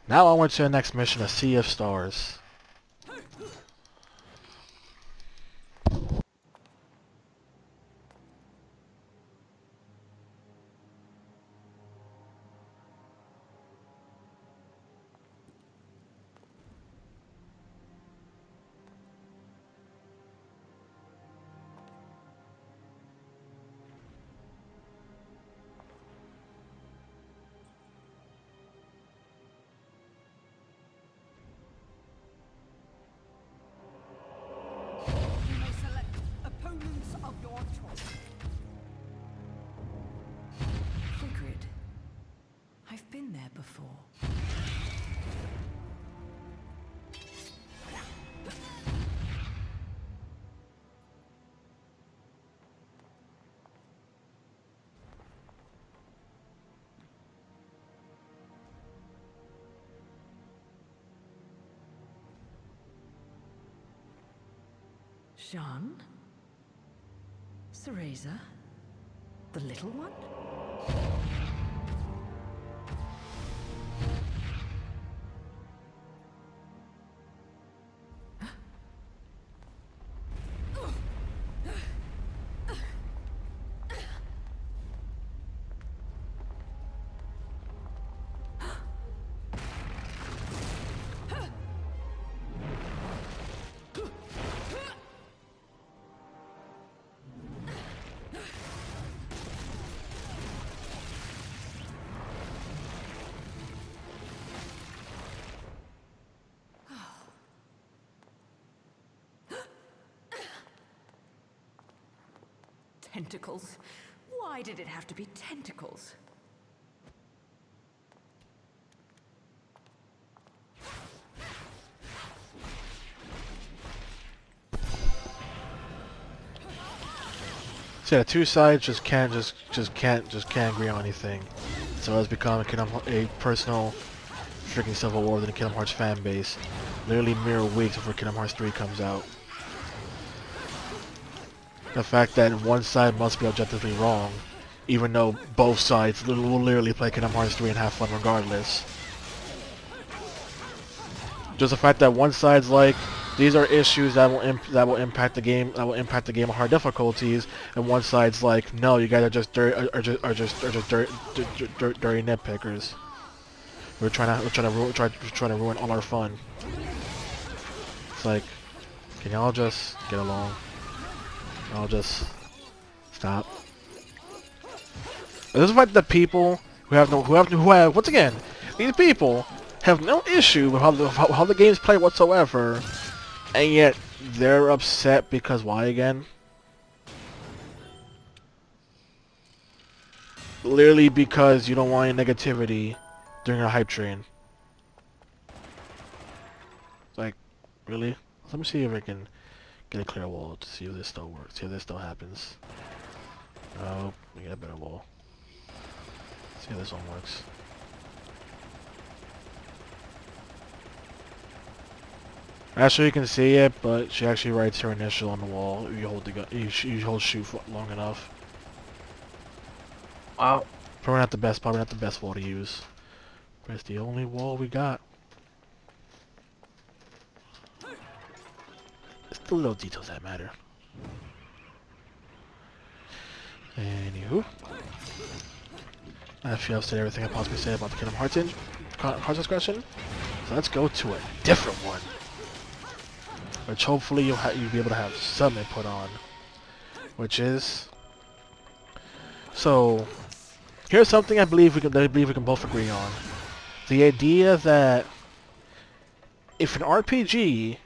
Now I went to the next mission, a Sea of Stars. You may select opponents of your choice. Sigrid. I've been there before. Jean? Cereza? The little one? Tentacles? Why did it have to be tentacles? So yeah, the two sides just can't agree on anything. So it's become a personal freaking civil war within the Kingdom Hearts fan base. Literally mere weeks before Kingdom Hearts 3 comes out. The fact that one side must be objectively wrong, even though both sides will literally play Kingdom Hearts 3 and have fun regardless. Just the fact that one side's like, these are issues that will impact the game on hard difficulties, and one side's like, no, you guys are just dirty nitpickers. We're trying to ruin all our fun. It's like, can y'all just get along? I'll just stop. This is like the people once again, these people have no issue with how the games play whatsoever, and yet they're upset because why again? Literally because you don't want any negativity during a hype train. It's like, really? Let me see if I can get a clear wall to see if this still works, see if this still happens. Oh, we get a better wall. See if this one works. Actually, you can see it, but she actually writes her initial on the wall if you hold the gun, you hold shoot for long enough. Wow. Probably not the best wall to use. But it's the only wall we got. It's the little details that matter. Anywho, I feel I've said everything I possibly say about the Kingdom Hearts discussion. So let's go to a different one, which hopefully you'll be able to have some input on. Which is, so here's something I believe we can both agree on: the idea that if an RPG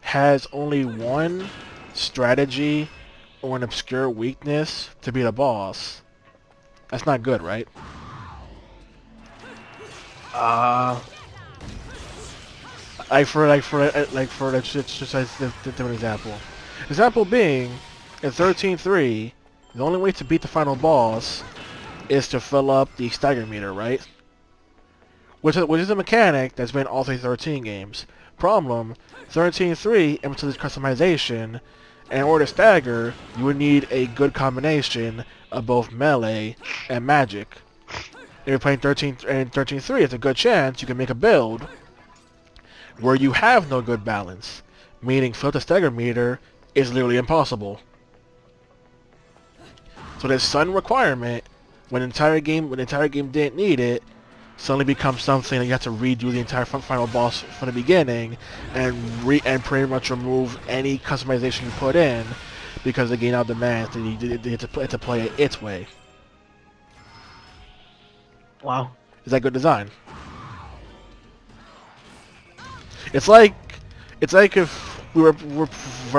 has only one strategy or an obscure weakness to beat a boss, that's not good, right? Let's just different example. Example being, in 13.3, the only way to beat the final boss is to fill up the stagger meter, right? Which is a mechanic that's been in all 13 games. Problem, 13.3 emphasizes customization, and in order to stagger, you would need a good combination of both melee and magic. you're playing 13-3, it's a good chance you can make a build where you have no good balance, meaning flip the stagger meter is literally impossible. So this sudden requirement, when the entire game didn't need it, suddenly becomes something that you have to redo the entire final boss from the beginning, and pretty much remove any customization you put in, because the game now demands that you have to play it its way. Wow. Is that good design? It's like if we're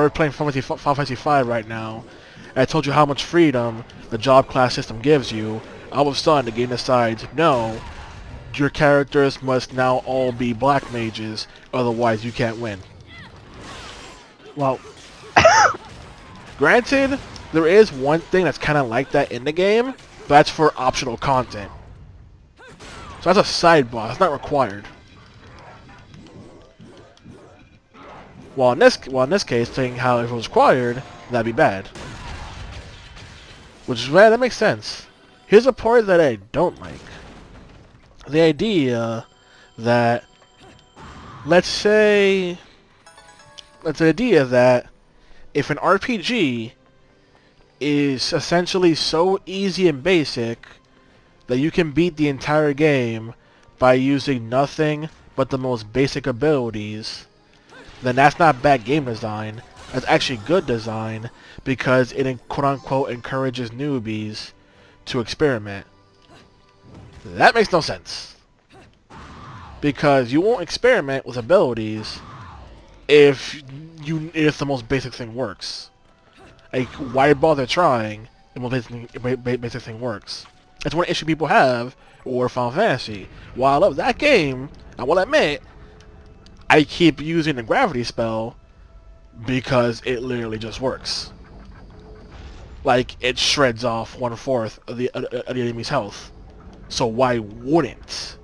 playing Final Fantasy V right now, and I told you how much freedom the job class system gives you. All of a sudden, the game decides, no, your characters must now all be black mages, otherwise you can't win. Well, Granted, there is one thing that's kind of like that in the game, but that's for optional content. So that's a side boss, it's not required. Well, in this case, saying how if it was required, that'd be bad. Which is bad, that makes sense. Here's a part that I don't like. The idea that, let's say if an RPG is essentially so easy and basic that you can beat the entire game by using nothing but the most basic abilities, then that's not bad game design. That's actually good design, because it quote-unquote encourages newbies to experiment. That makes no sense. Because you won't experiment with abilities if the most basic thing works. Like, why bother trying if the most basic thing works? That's one issue people have with Final Fantasy. While I love that game, I will admit, I keep using the gravity spell because it literally just works. Like, it shreds off 1/4 of the enemy's health. So why wouldn't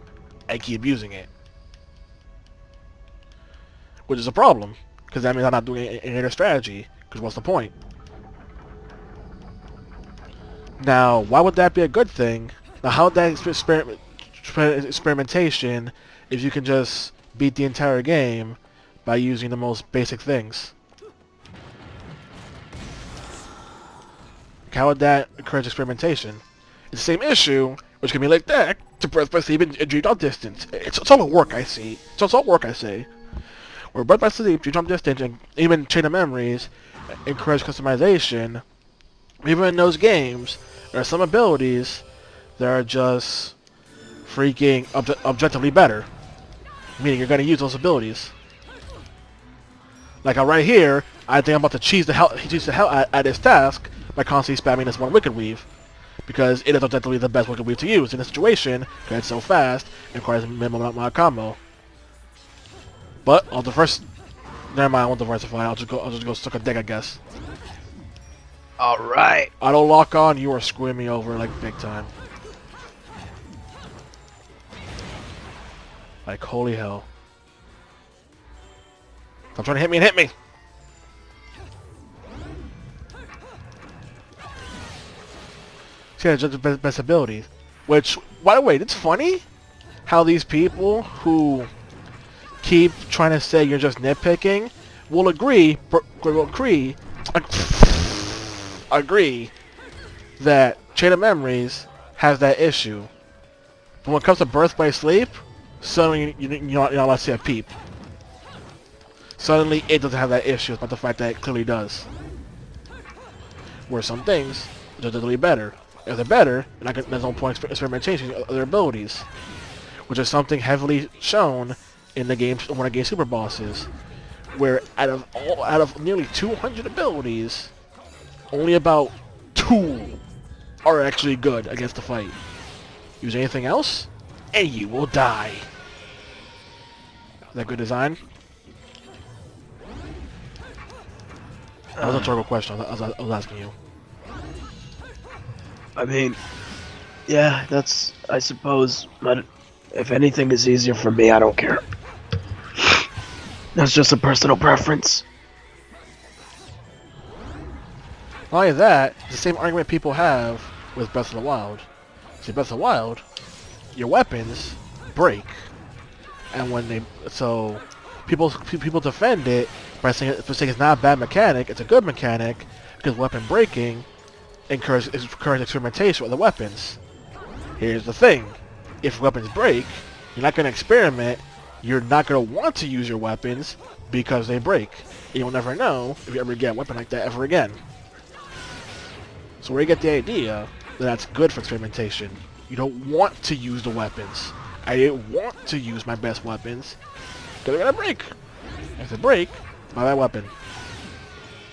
I keep using it? Which is a problem, because that means I'm not doing any other strategy, because what's the point? Now, why would that be a good thing? Now, how would that experimentation if you can just beat the entire game by using the most basic things? How would that encourage experimentation? It's the same issue, which can be linked back to Birth by Sleep and Dream Drop Distance. It's all work, I see. It's all work, I say. Where Birth by Sleep, Dream Drop Distance, and even Chain of Memories encourage customization, even in those games, there are some abilities that are just freaking objectively better. Meaning you're going to use those abilities. Like right here, I think I'm about to cheese the hell at this task by constantly spamming this one Wicked Weave. Because it is objectively the best Wicked Weave to use in this situation, because it's so fast and requires a minimum amount of combo. But I'll never mind, I won't diversify. I'll just go suck a dick, I guess. alright. Auto lock on, you are screwing me over like big time. Like holy hell. Stop trying to hit me and hit me! See, that's just the best ability. Which, by the way, it's funny how these people who keep trying to say you're just nitpicking will agree that Chain of Memories has that issue. But when it comes to Birth by Sleep, suddenly you're not allowed to see a peep. Suddenly it doesn't have that issue, about the fact that it clearly does. Where some things are just literally better. If they're better, there's no point experimentation of their abilities. Which is something heavily shown in the game when I game super bosses. Where out of nearly 200 abilities, only about 2 are actually good against the fight. Use anything else, and you will die. Is that good design? That was a terrible question. I was asking you. I mean, yeah, that's, I suppose, but if anything is easier for me, I don't care. That's just a personal preference. Not only that, it's the same argument people have with Breath of the Wild. See, Breath of the Wild, your weapons break, and when they people defend it by saying it's not a bad mechanic, it's a good mechanic because weapon breaking encourages experimentation with the weapons. Here's the thing: if weapons break, you're not going to experiment. You're not going to want to use your weapons because they break. You'll never know if you ever get a weapon like that ever again. So where you get the idea that that's good for experimentation. You don't want to use the weapons. I didn't want to use my best weapons because they're going to break. If they break, buy that weapon.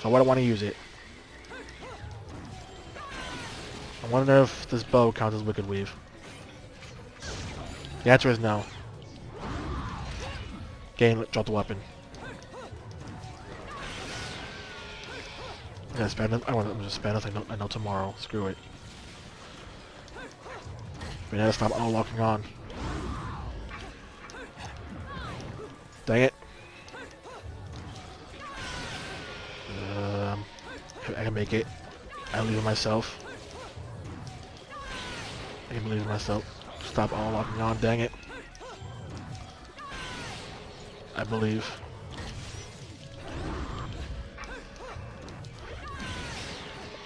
So why do I want to use it? I wonder if this bow counts as Wicked Weave. The answer is no. Gain, drop the weapon. Yeah, spend it. I'm just spend it. I know tomorrow. Screw it. We gotta stop unlocking on. Dang it. I can make it. I believe in myself. I can believe in myself. Stop unlocking on. Dang it. I believe.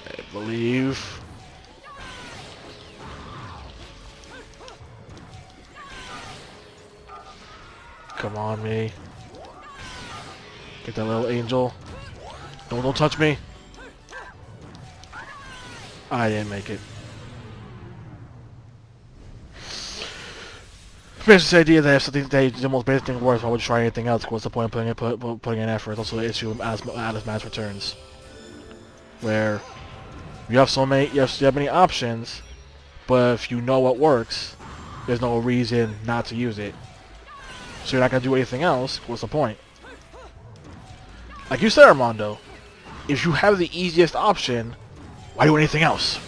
I believe. Come on, me. Get that little angel. Don't touch me. I didn't make it. This idea that if something that the most basic thing works, why would you try anything else? What's the point of putting in effort? It's also the issue as mass returns, where you have you have many options, but if you know what works, there's no reason not to use it. So you're not gonna do anything else. What's the point? Like you said, Armando, if you have the easiest option, why do anything else?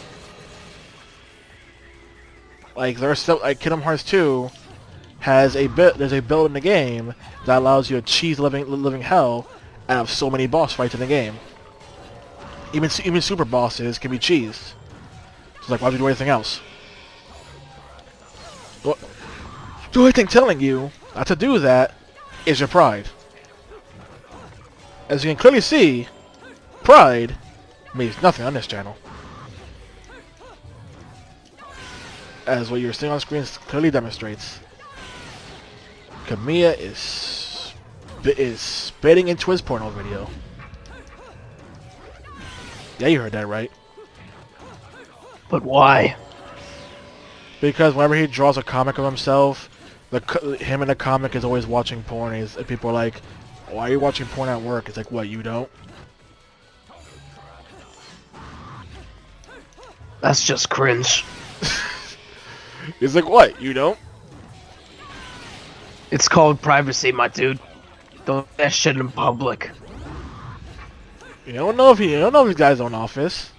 Like like Kingdom Hearts 2 has there's a build in the game that allows you to cheese living hell out of so many boss fights in the game. Even super bosses can be cheesed. So it's like, why would you do anything else? Well, the only thing telling you not to do that is your pride. As you can clearly see, pride means nothing on this channel. As what you're seeing on screen clearly demonstrates. Kamiya is spitting into his porno video. Yeah, you heard that right. But why? Because whenever he draws a comic of himself, him in the comic is always watching porn. And people are like, "Why are you watching porn at work?" It's like, "What, you don't?" That's just cringe. He's like, "What, you don't?" It's called privacy, my dude. Don't do that shit in public. You don't know if his guy's own office.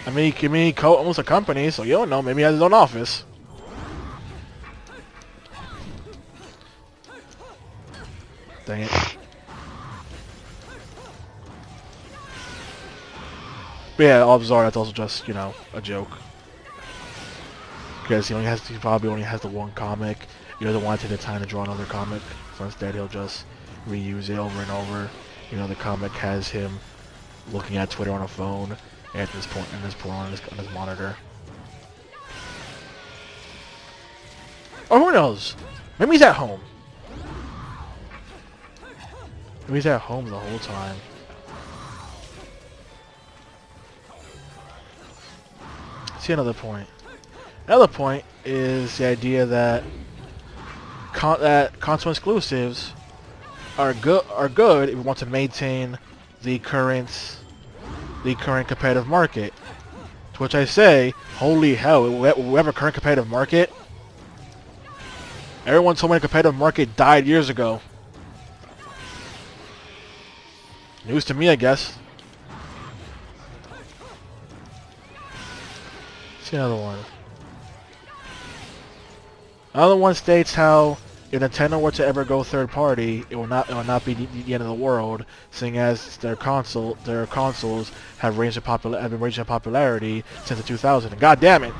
I mean, he owns a company, so you don't know. Maybe he has his own office. Dang it. But yeah, all bizarre. That's also just, you know, a joke. Because he probably only has the one comic. He doesn't want to take the time to draw another comic, so instead he'll just reuse it over and over. You know, the comic has him looking at Twitter on a phone at this point, and this porn on his monitor. Or who knows? Maybe he's at home. Maybe he's at home the whole time. See another point. Another point is the idea that console exclusives are good if you want to maintain the current competitive market. To which I say, holy hell, we have a current competitive market. Everyone told me the competitive market died years ago. News to me, I guess. See another one. Another one states how if Nintendo were to ever go third party, it will not be the end of the world, seeing as their consoles have been ranging in popularity since the 2000s. And God damn it!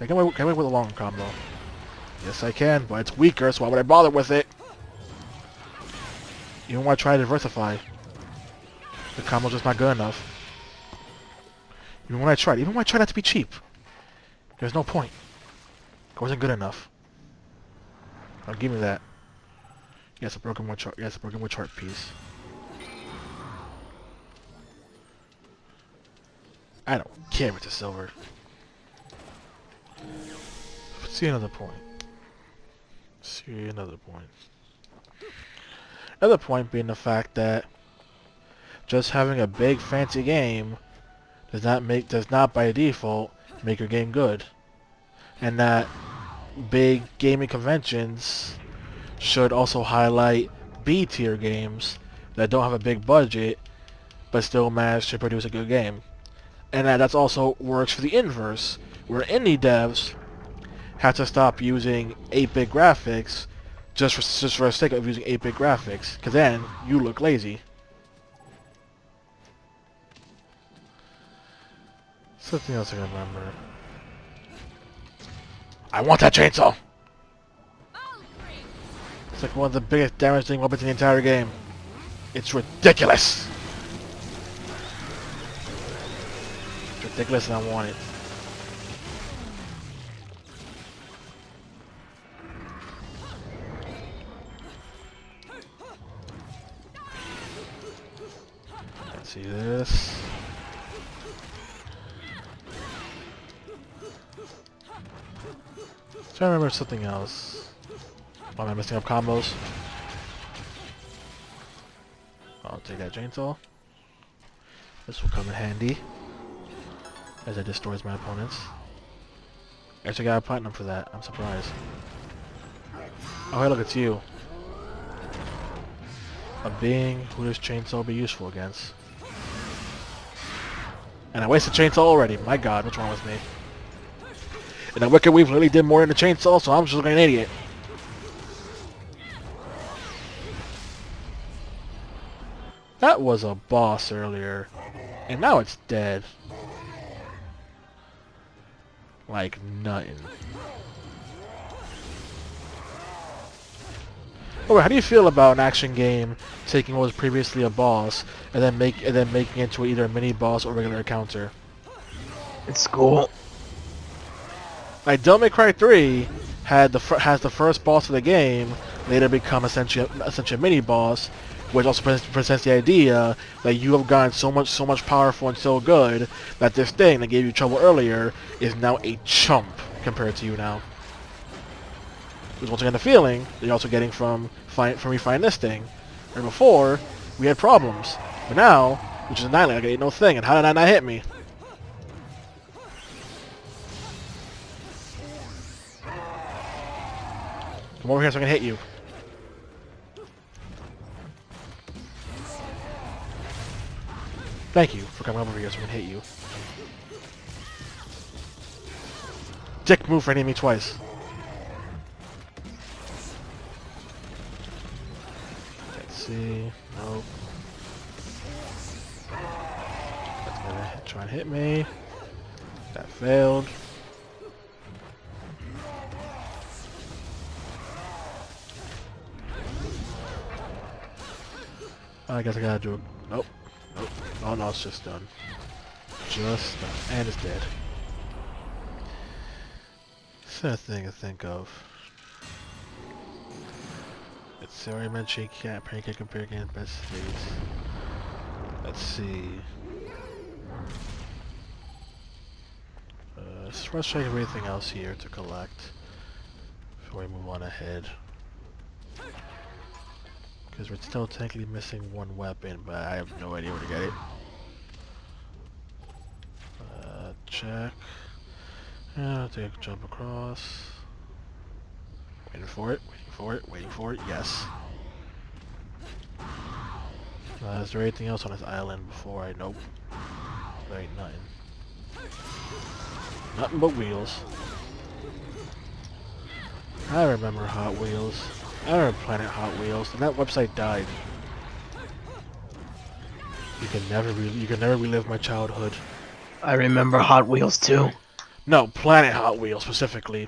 can I win with a long combo? Yes, I can, but it's weaker, so why would I bother with it? Even when I try to diversify, the combo's just not good enough. Even when I tried not to be cheap, there's no point. It wasn't good enough. Now give me that. Yes, a broken wood chart. Yes, a broken wood chart piece. I don't care if it's a silver. See another point. See another point. Another point being the fact that just having a big fancy game does not by default make your game good, and that big gaming conventions should also highlight B tier games that don't have a big budget but still manage to produce a good game, and that's also works for the inverse, where indie devs have to stop using 8-bit graphics just for the sake of using 8-bit graphics, because then you look lazy. Something else I can remember. I want that chainsaw! It's like one of the biggest damage-dealing weapons in the entire game. It's ridiculous! It's ridiculous and I want it. Let's see this. Trying to remember something else. Why am I messing up combos? I'll take that chainsaw. This will come in handy as it destroys my opponents. Actually got a platinum for that. I'm surprised. Oh hey, look, it's you. A being who this chainsaw will be useful against. And I wasted chainsaw already. My god, what's wrong with me? And the Wicked Weave really did more than the chainsaw, so I'm just looking like an idiot. That was a boss earlier, and now it's dead. Like nothing. Oh, how do you feel about an action game taking what was previously a boss and then making it into either a mini boss or regular encounter? It's cool. Like Devil May Cry 3 has the first boss of the game later become essentially a mini boss, which also presents the idea that you have gotten so much powerful and so good that this thing that gave you trouble earlier is now a chump compared to you now. Which once again the feeling that you're also getting from refining this thing. Where before we had problems, but now, which is Annihilate, like ain't no thing. And how did that not hit me? Come over here so I can hit you. Thank you for coming over here so I can hit you. Dick move for hitting me twice. Let's see. Nope. That's gonna try and hit me. That failed. I guess I gotta do it. Nope. Nope. Oh no, it's just done. Just done. And it's dead. It's a thing to think of. It's sorry mention can't pancake compare against best states. Let's see. Let's check everything else here to collect before we move on ahead. Because we're still technically missing one weapon, but I have no idea where to get it. Check. I'll take a jump across. Waiting for it, waiting for it, waiting for it, yes. Is there anything else on this island before I... Nope. There ain't nothing. Nothing but wheels. I remember Hot Wheels. I remember Planet Hot Wheels, and that website died. You can never relive my childhood. I remember Hot Wheels too. No, Planet Hot Wheels specifically.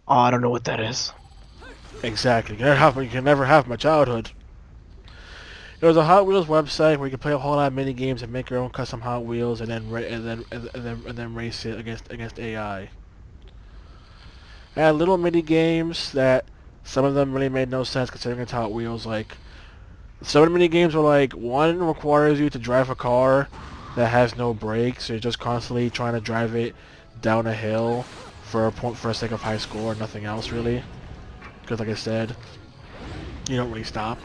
Oh, I don't know what that is. Exactly. You can never have my childhood. There was a Hot Wheels website where you could play a whole lot of mini games and make your own custom Hot Wheels, and then race it against AI. I had little mini games that some of them really made no sense considering it's Hot Wheels. Like some of the mini games were like one requires you to drive a car that has no brakes, so you're just constantly trying to drive it down a hill for a sake of high score, nothing else really. Because like I said, you don't really stop.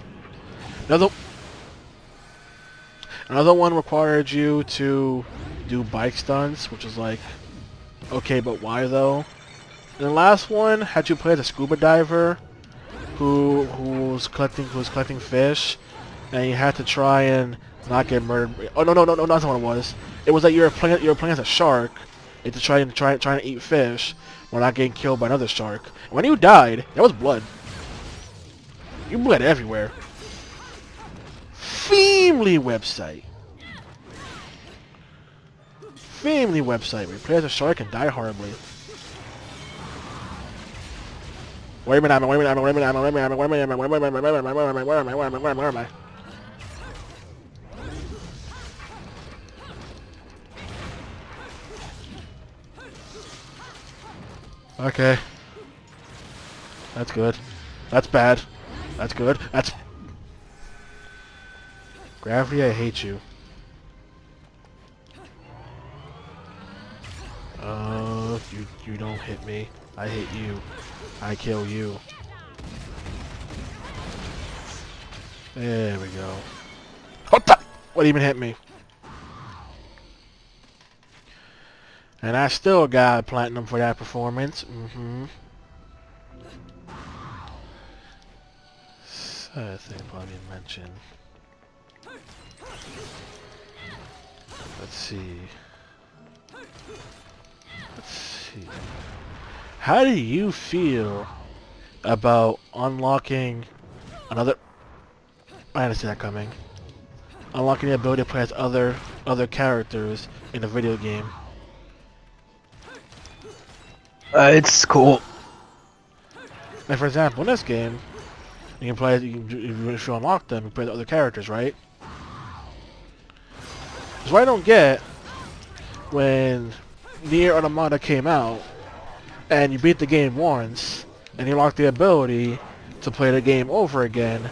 Another one required you to do bike stunts, which is like, okay, but why though? And the last one had you play as a scuba diver who was collecting fish, and you had to try and not get murdered. Oh no, that's not what it was. It was that you were playing as a shark, and to trying to eat fish while not getting killed by another shark. When you died, that was blood. You bled everywhere. Family website. Family website where you play as a shark and die horribly. Where am I? Okay. That's good. That's bad. That's good. That's... Gravity, I hate you. You don't hit me. I hit you. I kill you. There we go. What even hit me? And I still got platinum for that performance. I think I'll probably mention. Let's see. How do you feel about unlocking another... I didn't see that coming. Unlocking the ability to play as other characters in a video game. It's cool. Like for example, in this game, you can play. If you unlock them, you can play as other characters, right? That's what I don't get when Nier Automata came out, and you beat the game once, and you unlock the ability to play the game over again,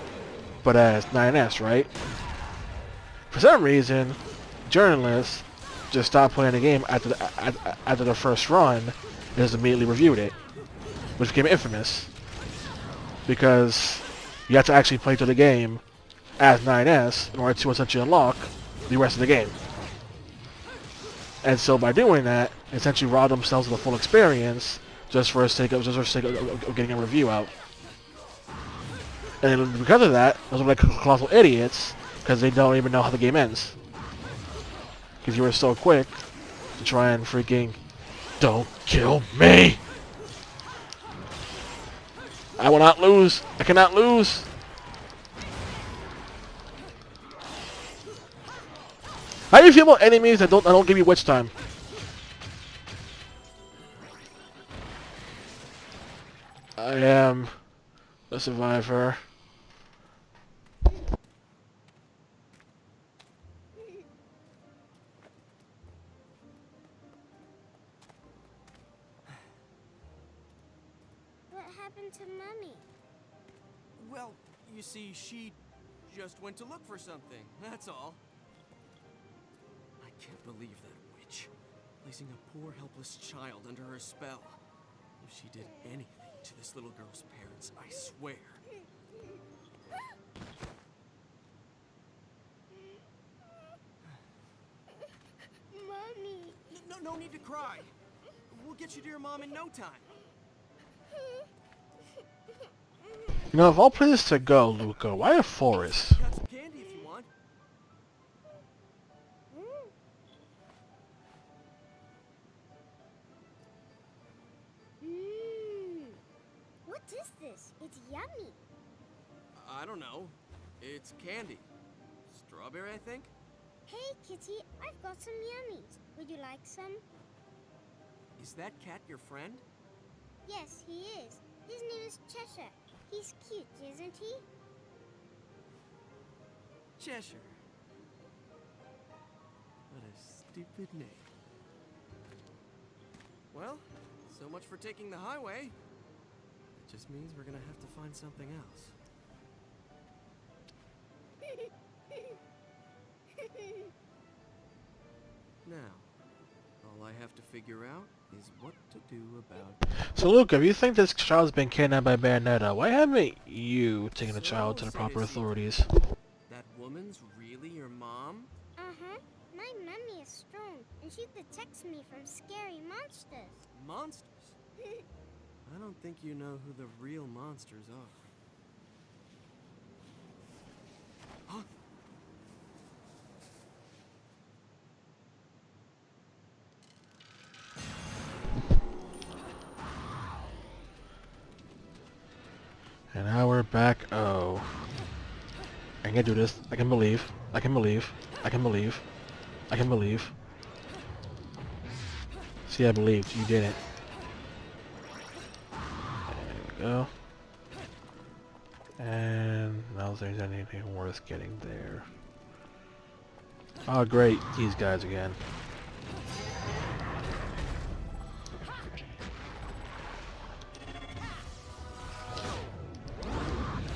but as 9S, right? For some reason, journalists just stopped playing the game after the first run, and just immediately reviewed it, which became infamous, because you have to actually play through the game as 9S in order to essentially unlock the rest of the game. And so by doing that, essentially rob themselves of the full experience just for the sake of getting a review out. And because of that, those are like colossal idiots, because they don't even know how the game ends. Because you were so quick to try and freaking... Don't kill me! I will not lose! I cannot lose! How do you feel about enemies that don't give you witch time? I am a survivor. What happened to Mummy? Well, you see, she just went to look for something, that's all. I can't believe that witch, placing a poor helpless child under her spell. If she did anything to this little girl's parents, I swear. Mommy! No need to cry. We'll get you to your mom in no time. You know, of all places to go, Luca, why a forest? Got some candy if you want. What is this? It's yummy. I don't know. It's candy. Strawberry, I think? Hey, Kitty, I've got some yummies. Would you like some? Is that cat your friend? Yes, he is. His name is Cheshire. He's cute, isn't he? Cheshire. What a stupid name. Well, so much for taking the highway. It just means we're gonna have to find something else. Now, all I have to figure out is what to do about... So Luke, if you think this child's been kidnapped by Bayonetta, why haven't you taken the child to the proper authorities? That woman's really your mom? Uh-huh. My mummy is strong, and she protects me from scary monsters. Monsters? I don't think you know who the real monsters are. Huh? And now we're back. Oh. I can do this. I can believe. I can believe. I can believe. I can believe. See, I believed. You didn't. There we go. And I don't think there's anything worth getting there. Oh, great. These guys again.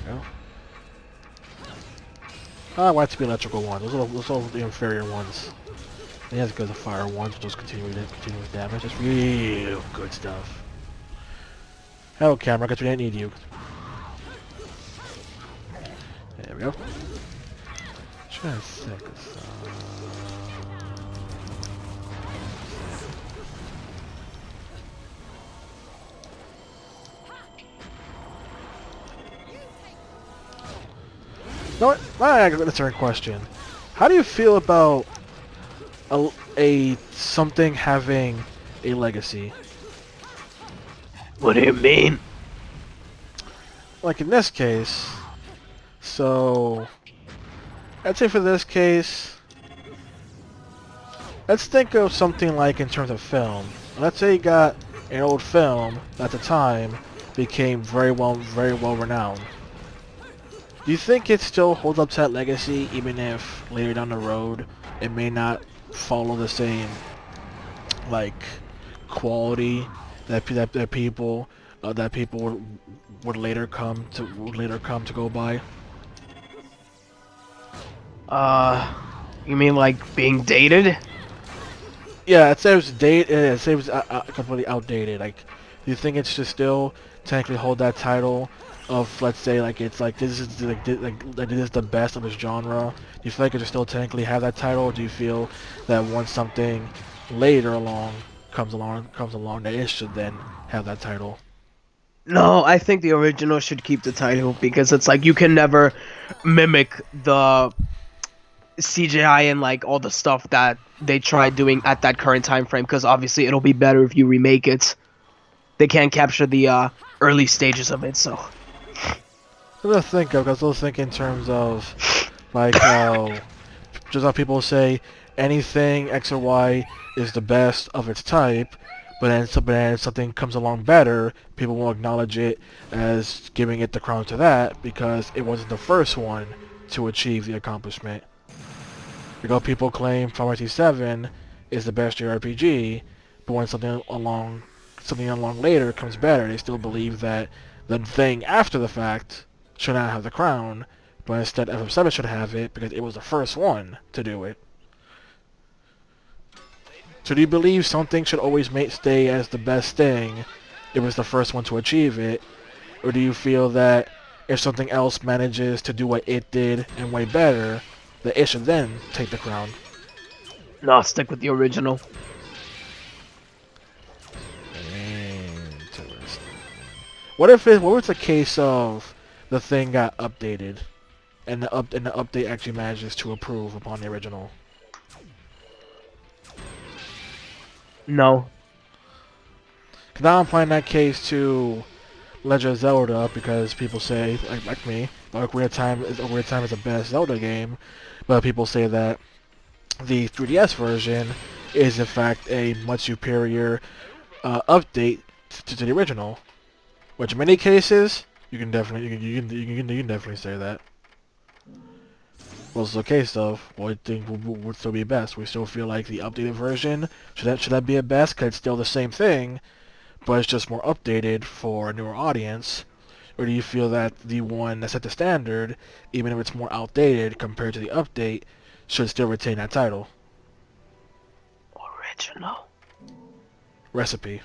Go. I want it to be electrical ones. Those little the inferior ones. They have to go to the fire ones, which just continue with damage. That's real good stuff. Hello, camera, because we didn't need you. There we go. Try to set this up. You know what? I got a certain question. How do you feel about something having a legacy? What do you mean? Like in this case, so I'd say for this case, let's think of something like in terms of film. Let's say you got an old film that at the time became very well renowned. Do you think it still holds up to that legacy, even if later down the road it may not follow the same like quality that people would later come to go by? You mean like being dated? Yeah, I'd say it was I'd say it was completely outdated. Like, do you think it should still technically hold that title of, let's say, like it's like this is this is the best of its genre? Do you feel like it should still technically have that title, or do you feel that once something later comes along, that it should then have that title? No, I think the original should keep the title because it's like you can never mimic the CGI and like all the stuff that they tried doing at that current time frame, because obviously it'll be better if you remake it. They can't capture the early stages of it, so. Something to think of, because they'll think in terms of like how just how people say anything X or Y is the best of its type, but then something comes along better, people will acknowledge it as giving it the crown to that because it wasn't the first one to achieve the accomplishment. Because people claim Final Fantasy VII is the best JRPG, but when something along later comes better, they still believe that the thing after the fact should not have the crown, but instead FF7 should have it because it was the first one to do it. So do you believe something should always stay as the best thing if it was the first one to achieve it? Or do you feel that if something else manages to do what it did and way better, that it should then take the crown? No, stick with the original. Interesting. What was the case of the thing got updated and the update actually manages to improve upon the original? No. Cause now I'm applying that case to Legend of Zelda because people say, like me, Ocarina of Time is the best Zelda game, but people say that the 3DS version is in fact a much superior update to the original. Which in many cases, you can definitely you can definitely say that. Well, it's the case of what I think would still be best. We still feel like the updated version should that be a best? Cause it's still the same thing, but it's just more updated for a newer audience. Or do you feel that the one that set the standard, even if it's more outdated compared to the update, should still retain that title? Original. Recipe.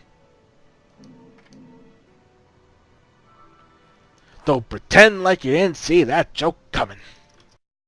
Don't pretend like you didn't see that joke coming.